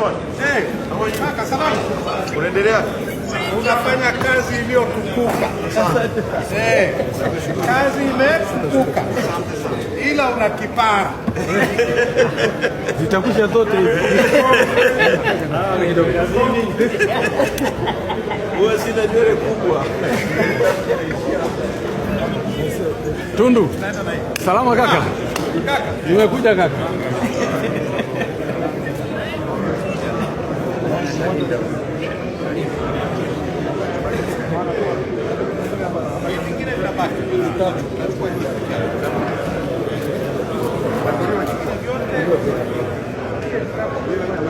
Kaka salama. Unaendelea? Unafanya kazi iliyotukuka. Kazi imetukuka. Ila una kipara. Zitakusha zote hizi. Wewe sina nywele kubwa. Tundu. Salama kaka. Kaka. Nimekuja kaka.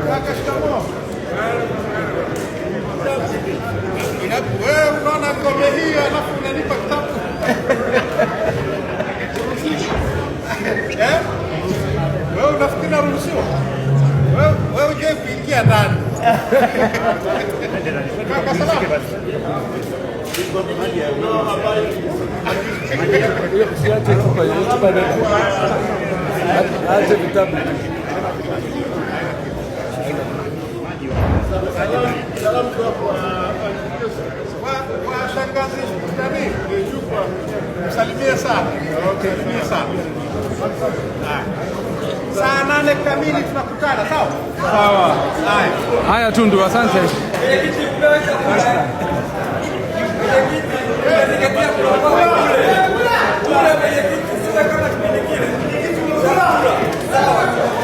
Kaka shikamoo. Wewe unaona ngome hii alafu unanipa kitabu. Wewe unafikiri naruhusiwa? Wewe je kuingia ndani? Kaka salama. Acha vitabu. Salamu kwa shangazi nani? Msalimie sana. Msalimie sana. Saa 8 kamili tunakutana, sawa? Sawa. Haya Tundu, asante. Sawa.